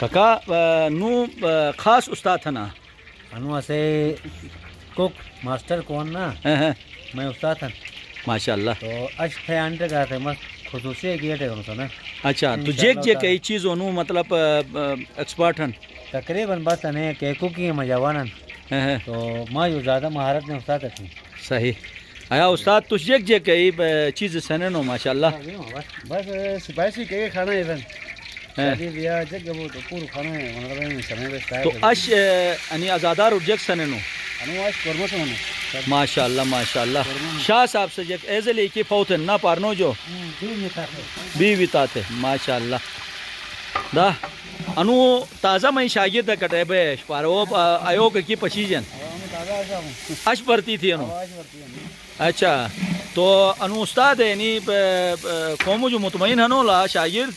کاکا نو خاص استاد تھا نا انو سے کوک ماسٹر کون نا میں استاد تھا ماشاء اللہ. تو اش تھے انٹر کا تھے مس خصوصی گیٹ ہے انو نا. اچھا تو جیک جیک ای چیز انو مطلب ایکسپرٹ ہیں تقریباً بس نے کہ کوکی مجاوانن تو ما یو زیادہ مہارت نے استاد تھی. صحیح آیا استاد تو جیک جیک ای چیز سننو ماشاء اللہ. بس سپائسی کے کھانا ہے شادی بیاہ جگ وہ تو پورا کھانا ہے مطلب سمے میں تو اش انی ازادار جیک سننو انو اش قرمہ سننو ماشاء اللہ ماشاء اللہ. شاہ صاحب سے جیک ایزلی کی فوتن نہ پارنو جو بی ویتا تھے ماشاء اللہ. دا انو تازہ میں شاگرد کٹے بیش پارو ایو کی پشیجن اش پرتی تھی انو. اچھا تو انو استاد ہے یعنی قومو جو مطمئن ہنو لا شاگرد.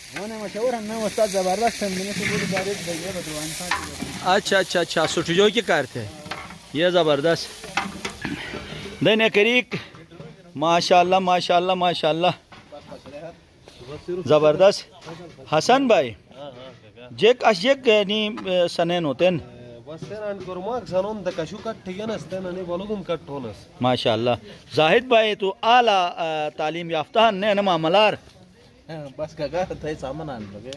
استاد زبردست ہیں. اچھا اچھا اچھا سٹجو کی کار تھے یہ زبردست دین کریک ماشاء اللہ ماشاء اللہ ماشاء اللہ زبردست. حسن بھائی جیک اش جیک نی سنین ہوتن ماشاء اللہ. زاہد بھائی تو اعلیٰ تعلیم یافتہ ہیں نما ملار بس کا تھے سامان آن لگے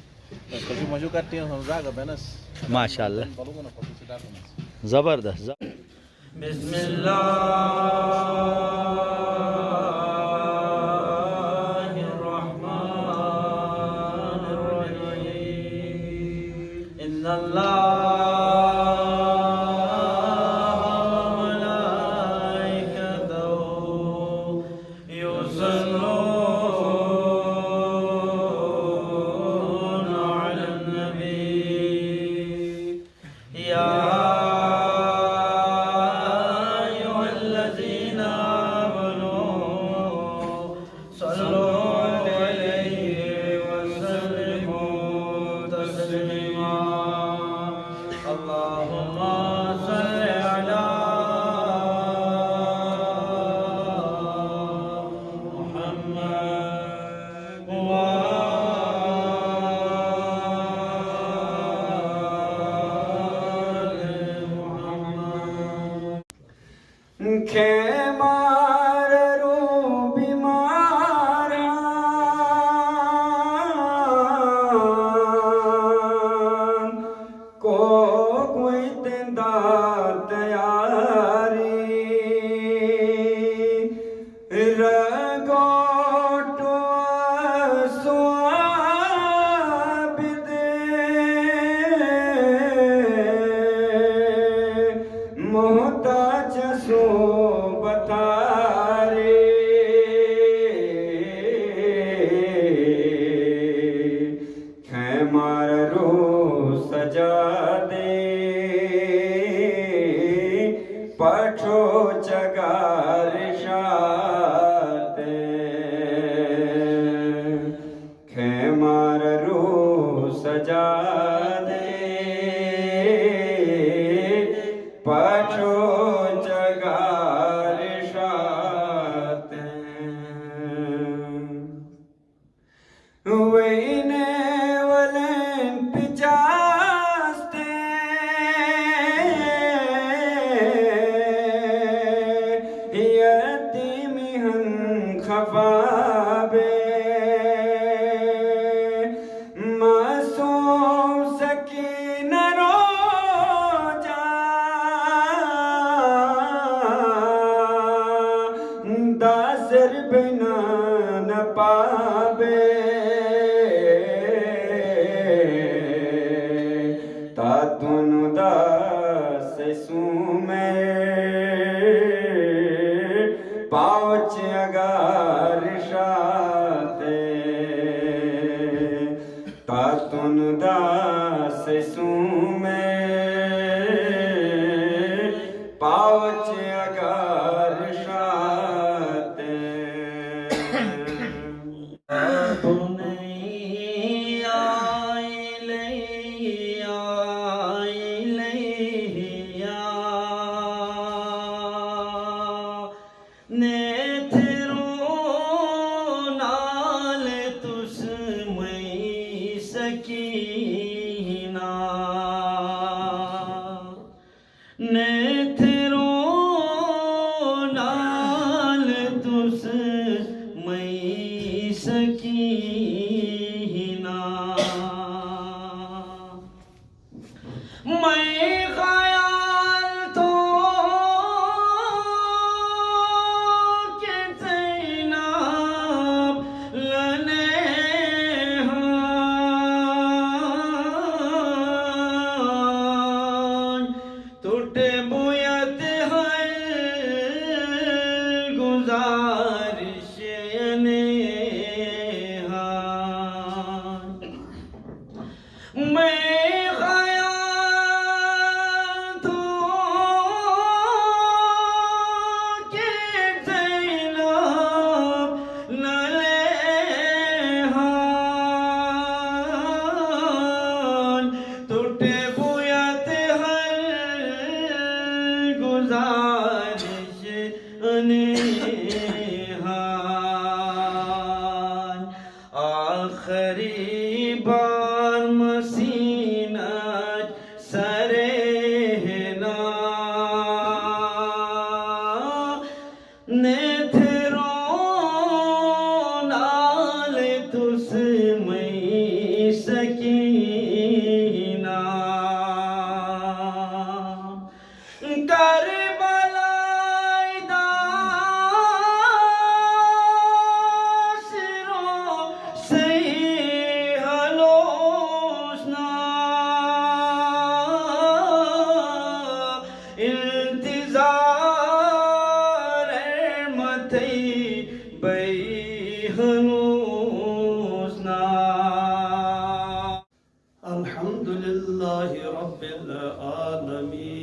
کچھ مجھو کرتی ہیں ہمزا کا بینس ماشاء اللہ زبردست. بسم اللہ الرحمن الرحیم. ان اللہ سکینہ میں خیال تو کہ زینب لنے ہاں ٹوٹے بویت ہے گزارش میں خیال تو کہ زینب لنے ہاں ٹوٹے بویت ہے گزارش آخری بار مسینت سرہنا نیتھرون آل تس میں سکینہ کربلائی انتظار متھی بیہنوسنا الحمد للہ رب العالمین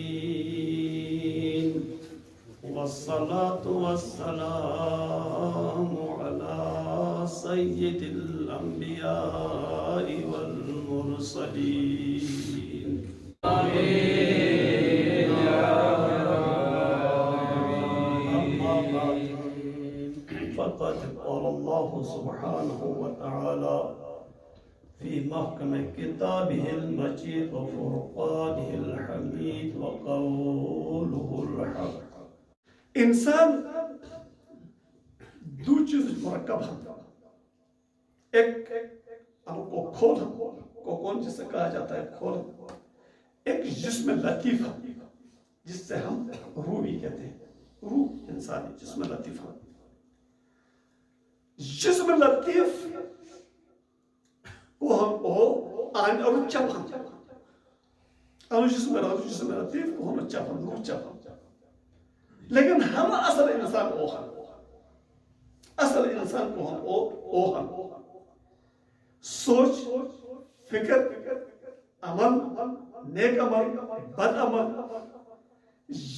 والصلاة والسلام على سید الانبیاء والمرسلین آمین فقد قال الله سبحانه وتعالى في محكم كتابه المجيد وفرقانه الحميد وقوله الحق انسان دو چیز مرکب ہم ایک ہم کو کھول کو کون جسے کہا جاتا ہے کھول ایک جسم لطیف جس سے ہم روح بھی کہتے ہیں روح انسانی جسم لطیف جسم لطیف کو ہم کو آن اور چپ ہم جسم لطیف کو ہم چپ ہم روح چپ ہم لیکن ہم اصل انسان کو ہم اصل انسان کو ہم او ہم سوچ فکر عمل نیک عمل بد عمل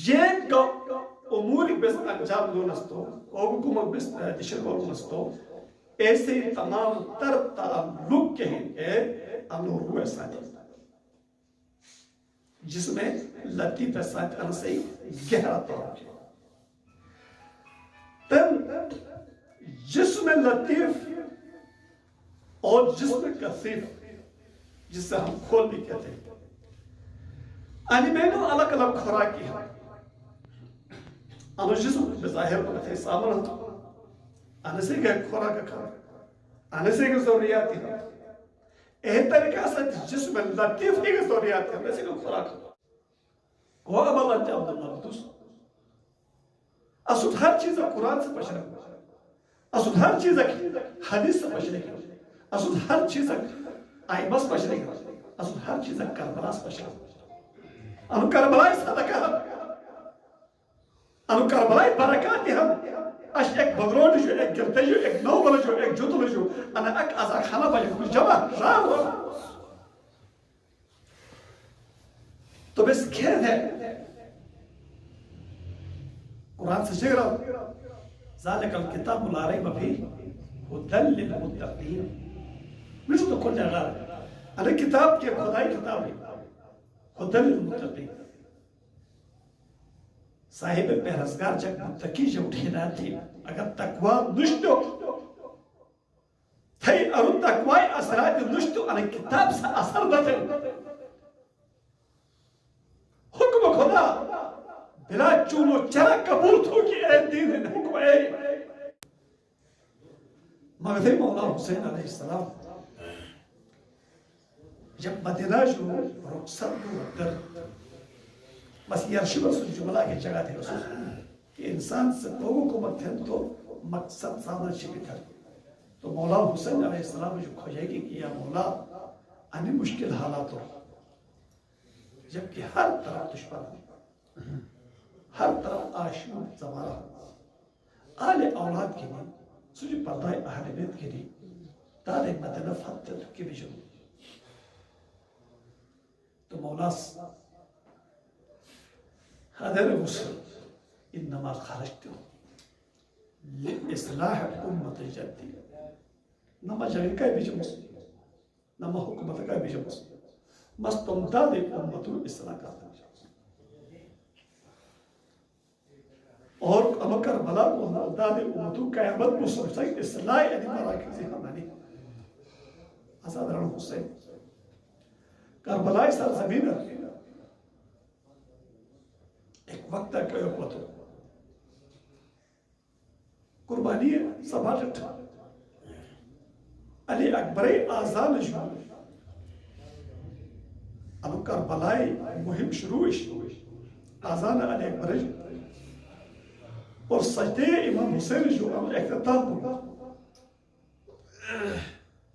یہ امور بس انجام دو نستو حکومت بس دشر بول نستو ایسے تمام تر تعلق کے ہیں کہ ہم روح ساتھ جس میں لطیف ساتھ ان سے گہرا طور تم جسم لطیف اور جسم کثیف جس سے ہم کھول بھی کہتے ہیں آنی میں نے الگ الگ خوراکی ہے آنو جسم بظاہر بکتے ہیں سامن ہم آنے سے گئے خوراک کھانا آنے سے گئے ضروریاتی ہے ایک طریقہ سے جسم لطیف ہی گئے ضروریاتی ہے آنے سے گئے خوراک وہ عمل انجام دو مقدس اسود ہر چیز قرآن سے پشرے اسود ہر چیز حدیث سے پشرے اسود ہر چیز آئیمس پشرے اسود ہر چیز کربلاس پشرے انو کربلائی صدقہ انو کربلائی برکاتی ہم اش ایک بغرون جو ایک گرتے جو ایک نوبل جو ایک جوتل جو انا ایک ازا خانہ بجے کچھ جمع راہ ہو تو بس کھید ہے قرآن سے شکر ذالک الکتاب لا ریب فیہ ھدی للمتقین مجھے تو کھل جائے گا انا کتاب کے خدای کتاب ہے ھدی للمتقین صاحب پہرزگار جگ متقی جو اٹھینا تھی اگر تقوی نشتو تھی ارو تقوی اثرات نشتو انا کتاب سے اثر دتے حکم خدا بلا چونو چرا قبول تھو کی اے دین حکم اے مغذی مولا حسین علیہ السلام جب مدینہ جو رخصت کو در بس یرشی بس جملہ کی جگہ تھے اس کہ انسان سے لوگوں کو متھن تو مقصد سامنے چھپی تھا تو مولا حسین علیہ السلام جو کھوجائی کی یا مولا انی مشکل حالات ہو جبکہ ہر طرف دشمن ہر طرف آشیو زمانہ آل اولاد کے لیے سجی پردائی اہل بیت کے لیے دار مدینہ فتح کی بجو تو مولا حضر مسلم انما خرجت لإصلاح امت جدی نما جگہ کا بجو نما حکومت کا بجو مستمداد امت الاصلاح کا اور اما کربلا کو مستمداد امت قیامت کو سمجھتا ہے اصلاح یعنی مراکزی ہمانی حضرت حسین کربلا سرزمین ہے ایک وقت ہے کہ ہوتا قربانی سبھاٹت علی اکبر آزان جو اب کربلائی مہم شروع آزان علی اکبر اور سجدے امام حسین جو اب اختتام ہوا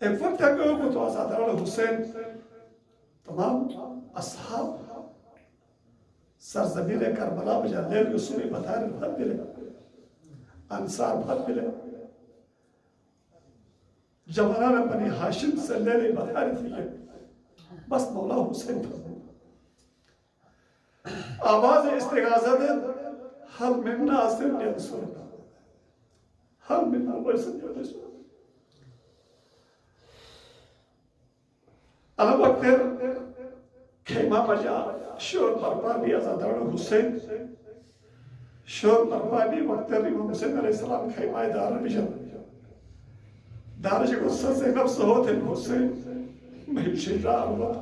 ایک وقت ہے کہ ہوتا حضرت حسین تمام اصحاب سرزمین کربلا بجا لیل یسوعی بطار بھت بلے انصار بھت بلے جوانان بنی ہاشم سے لیل بطار تھی بس مولا حسین پر آواز استغاثہ دے حل من ناصر ینصرنا حل من ناصر ینصرنا انا وقت خیمہ بجا شور برپانی ازادار حسین شور برپانی وقت امام حسین علیہ السلام خیمہ دار بجا دارش غصہ سے نفس ہوتے حسین محشی راہ ہوا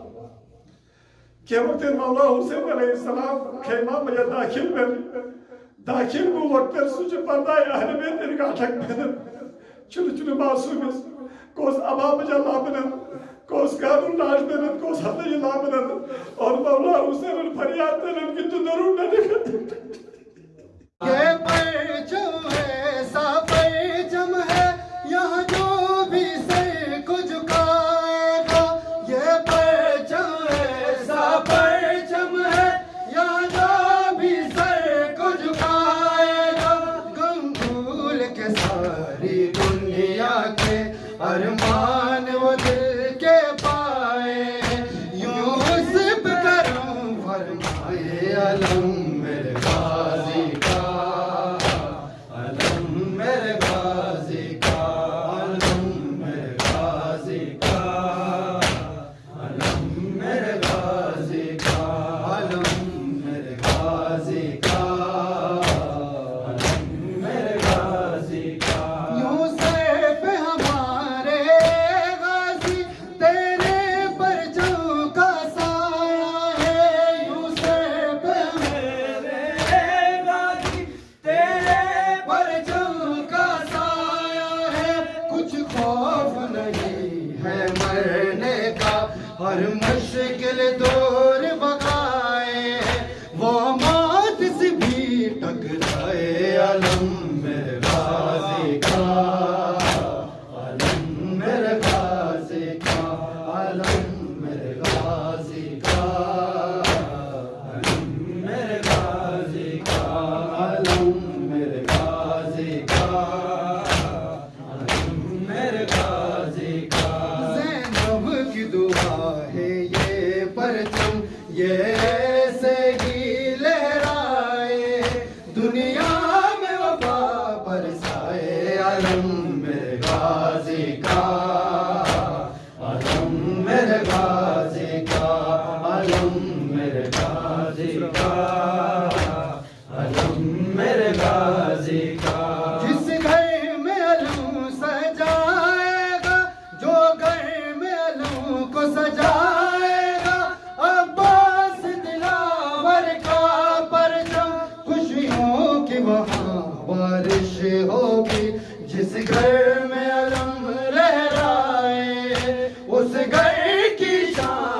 کہ وقت مولا حسین علیہ السلام خیمہ بجا داخل بو وقت سوچ پردائی اہل بیت انگاہ ٹھک بینن چلو معصوم کوس ابا بجا لابنن کوس قانون لاش بینن کوس حد یہ لابنن اور مولا حسین فریاد بینن کہ تو ضرور نہ دکھتے یہ پرچم ایسا پرچم ہے یہاں جو بھی سر کو جھکائے گا یہ پرچم ایسا پرچم ہے یہاں جو بھی سر کو جھکائے گا غم بھول کے ساری دنیا کے ارمان وہ دل کے پائے یوں حسب کرم فرمائے علم میرے غازی کا علم میرے غازی کا علم میرے غازی کا علم میرے غازی کا علم میرے غازی کا علم میرے غازی کا یوں سر پہ ہمارے غازی تیرے پرچم کا سایہ ہے یوں سر پہ میرے غازی تیرے پرچم کا سایہ ہے کچھ خوف نہیں ہے مرنے کا ہر مشکل دور بغائے وہ موت سے بھی ٹکرائے علم میرے غازی کا علم میرے غازی کا علم میرے غازی کا علم میرے غازی کا علم میرے غازی کا علم میرے غازی کا زینب کی دعا ہے یہ پرچم یہ ایسے ہی لہرائے دنیا میں وفا برسائے علم میرے غازی کا علم میرے غازی کا علم میرے غازی کا علم میرے غازی کا جس گھر میں علم سجائے گا جو گھر میں علم کو سجائے گا عباس دلاور کا پرچم خوشیوں کی وہاں بارش ہوگی جس گھر میں علم لہرائے اس گھر کی شان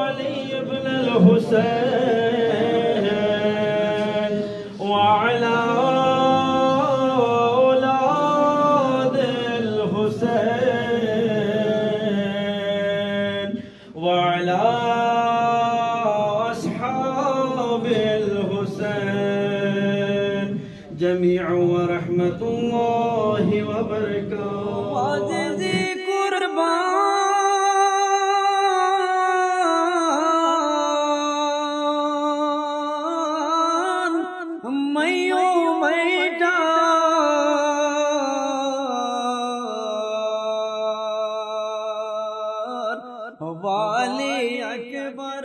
علي بن الحسين وعلى أولاد الحسين وعلى أصحاب الحسين جميع ورحمة الله وبركاته. والی اکبر